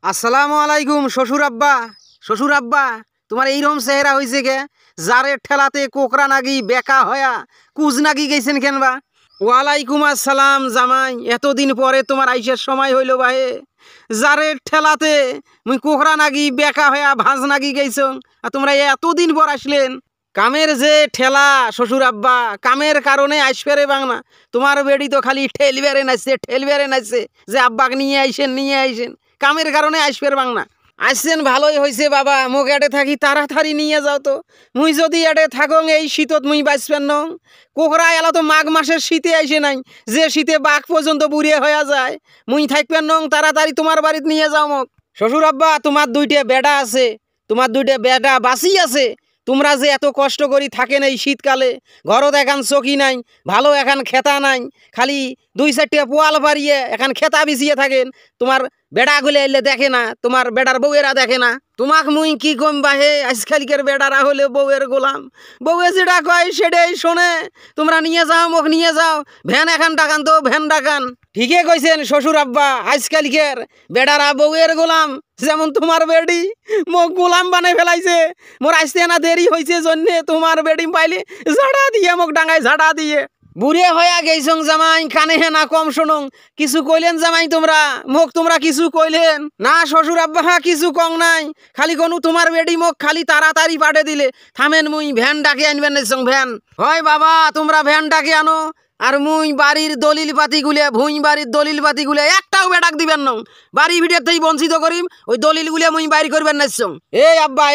আসসালামু আলাইকুম শ্বশুর আব্বা। শ্বশুর আব্বা, তোমার এইরকম চেহারা হয়েছে কে? জারের ঠেলাতে কোকরা নাগি বেকা হয়া কুজ নাগি গেছেন কেন বা? ওয়ালাইকুম আসসালাম জামাই, এতদিন পরে তোমার আইসের সময় হইল বাহে। জারের ঠেলাতে মুই কোকরা নাগি বেকা হয়া ভাঁজ নাগি গেছ, আর তোমরা এতদিন পর আসলেন। কামের যে ঠেলা শ্বশুর আব্বা, কামের কারণে আসবে বাংলা। তোমার বেড়ি তো খালি ঠেলবেড়ে নাচছে যে আব্বাকে নিয়ে আইসেন নিয়ে আইসেন। কামের কারণে আসবে বাংলা। আসছেন ভালোই হয়েছে বাবা, মোক এটে থাকি তাড়াতাড়ি নিয়ে যাও তো। মুই যদি এটে থাকং এই শীতত মুই বাঁচবেন নং। কোকরা এলা তো মাঘ মাসের শীতে আইসে নাই, যে শীতে বাঘ পর্যন্ত বুড়িয়ে হয়ে যায়। মুই থাকবেন নং, তাড়াতাড়ি তোমার বাড়িতে নিয়ে যাও মোক। শ্বশুর আব্বা, তোমার দুইটা বেটা আছে, তোমার দুইটা বেটা বাঁচি আছে। তোমরা যে এত কষ্ট করি থাকেন এই শীতকালে, ঘরত এখান চকি নাই, ভালো এখান খেতা নাই, খালি দুই চারটে পোয়াল পারিয়ে এখান খেতা বিছিয়ে থাকেন। তোমার বেড়া গুলে এলে দেখে না, তোমার বেড়ার বউয়েরা দেখে না। তোমাক মুই কি কম বাহে, আজকালকের বেড়ারা হলে বউয়ের গোলাম। বউয়ে যেটা কয় সেটাই শোনে। তোমরা নিয়ে যাও, মোক নিয়ে যাও। ভ্যান এখান ডাকান তো, ভ্যান ডাকান। ঠিকই কইছেন শ্বশুর আব্বা, আজকালকের বেড়ারা বউয়ের গোলাম। যেমন তোমার বেডি মোক গোলাম বানাই ফেলাইছে। মোর আসতে না দেরি হয়েছে জন্যে তোমার বেডি পাইলে ঝাড়া দিয়ে মোক ডাঙায় ঝাড়া দিয়ে বুড়ে হইয়া গেছং জামাই। কানে হে না কম শোনং। কিছু কইলেন জামাই তোমরা? মোক তোমরা কিছু কইলেন না শ্বশুর আব্বা? কিছু কং নাই, খালি কোন তোমার বেডি মোক খালি তাড়াতাড়ি পাঠে দিলে। থামেন, মুই ভ্যান ডাকে আনবেন নাইছং। ভ্যান হয় বাবা, তোমরা ভ্যান ডাকে আনো। আর মুই বাড়ির দলিল পাতি গুলে, ভুঁই বাড়ির দলিল পাতি গুলে একটাও বেটাক দিবেন নং। বাড়ি ভিডিওর থেকে বঞ্চিত করিম, ওই দলিল গুলে মুই বাইর করবেন নাইছং। এই আব্বা,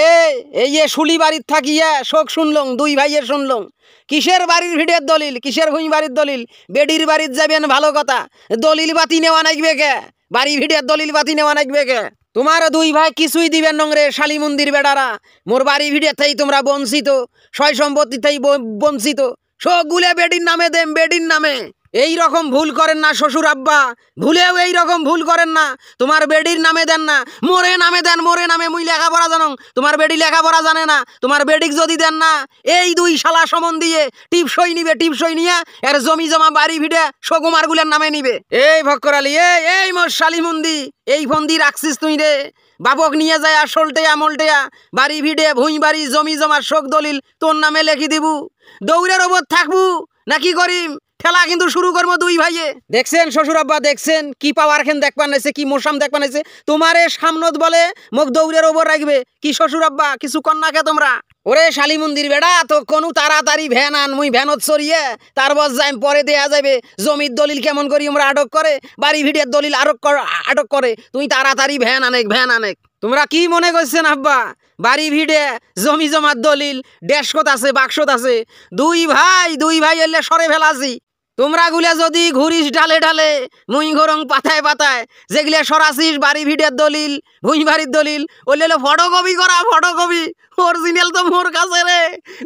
এই শুলি বাড়ির থাকিয়া শোক শুনলং, দুই ভাইয়ের শুনলং। কিসের বাড়ির ভিডিওর দলিল, কিসের ভুঁই বাড়ির দলিল? বেডির বাড়ির যাবেন ভালো কথা, দলিল বাতি নেওয়া নাকবে কে? বাড়ি ভিডিওর দলিল বাতি নেওয়া নাকবে কে? তোমার দুই ভাই কিছুই দিবেন নং রে শালি মন্দির বেড়ারা। মোর বাড়ি ভিডিওর থেকে তোমরা বঞ্চিত, সয় সম্পত্তি থেকে বঞ্চিত। সবগুলো বেডির নামে দেন, বেডির নামে। এই রকম ভুল করেন না শ্বশুর আব্বা, ভুলেও এই রকম ভুল করেন না। তোমার বেডির নামে দেন না, মোরে নামে দেন। মোরে নামে মুই লেখাপড়া জানং, তোমার বেডি লেখাপড়া জানে না। তোমার বেডিক যদি দেন না, এই দুই শালা সমন দিয়ে টিপসই নিবে, টিপসই নিয়ে এর জমি জমা বাড়ি ভিড়ে সকুমার গুলের নামে নিবে। এই ভক্কর আলী, এই মোর শালি মন্দি, এই ফন্দি রাখছিস তুই রে। বাপক নিয়ে যায় আর সলটেয়া মলটেয়া বাড়ি ভিড়ে ভুঁই বাড়ি জমি জমার শোক দলিল তোর নামে লেখি দিবু। দৌড়ের ওপর থাকবু নাকি করিম? খেলা কিন্তু শুরু করবো দুই ভাইয়ে। দেখছেন শ্বশুর আব্বা, দেখছেন কি পাওয়ার খেন দেখবার নাইছে, কি মোসাম দেখবার নাইছে। তোমারে সামনত বলে মোক দৌড়ের ওপর রাখবে কি শ্বশুর আব্বা? কিছু কন্যাকে তোমরা। ওরে শালি মন্দির বেড়া, তো কোনো তাড়াতাড়ি ভ্যান আন, মুই ভ্যানত সরিয়ে তার বস যাই। পরে দেয়া যাবে জমির দলিল কেমন করি আমরা আটক করে, বাড়ি ভিড়ের দলিল আটক করে। তুই তাড়াতাড়ি ভ্যান আনেক, ভ্যান আনেক। তোমরা কি মনে করছেন আব্বা, বাড়ি ভিড়ে জমি জমার দলিল ডেস্কত আছে, বাক্সত আছে? দুই ভাই এলে সরে ফেলাছি। তোমরা গুলা যদি ঘুরিস ডালে ডালে, মুই ঘরং পাতায় পাতায়, যেগুলা সরাসিস বাড়ি ভিড়ের দলিল, ভুঁই বাড়ির দলিল, ওলে ফটোকপি করা, ফটোকপি। অরিজিনাল তো মোর কাছে রে।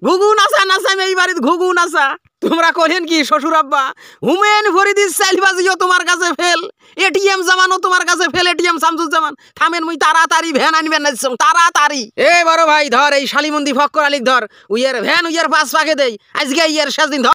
ঘুঘু নাচা নাচাম এই বাড়ির, ঘুঘু নাচা। তোমরা করেন কি শ্বশুর আব্বা? হুমেন ফরিদিস চাইলবাজিও তোমার কাছে ফেল, এটিএম জামানও তোমার কাছে ফেল, এটিএম শামসুজ্জামান। থামেন, মুই তাড়াতাড়ি ভ্যান আনবেন না, তাড়াতাড়ি। এ বড় ভাই ধর, এই শালিমন্দি ফক্কর আলিক ধর, উইয়ের ভ্যান উইয়ের পাশ পাকে দেই। আজকে ইয়ের শেষ দিন, ধর।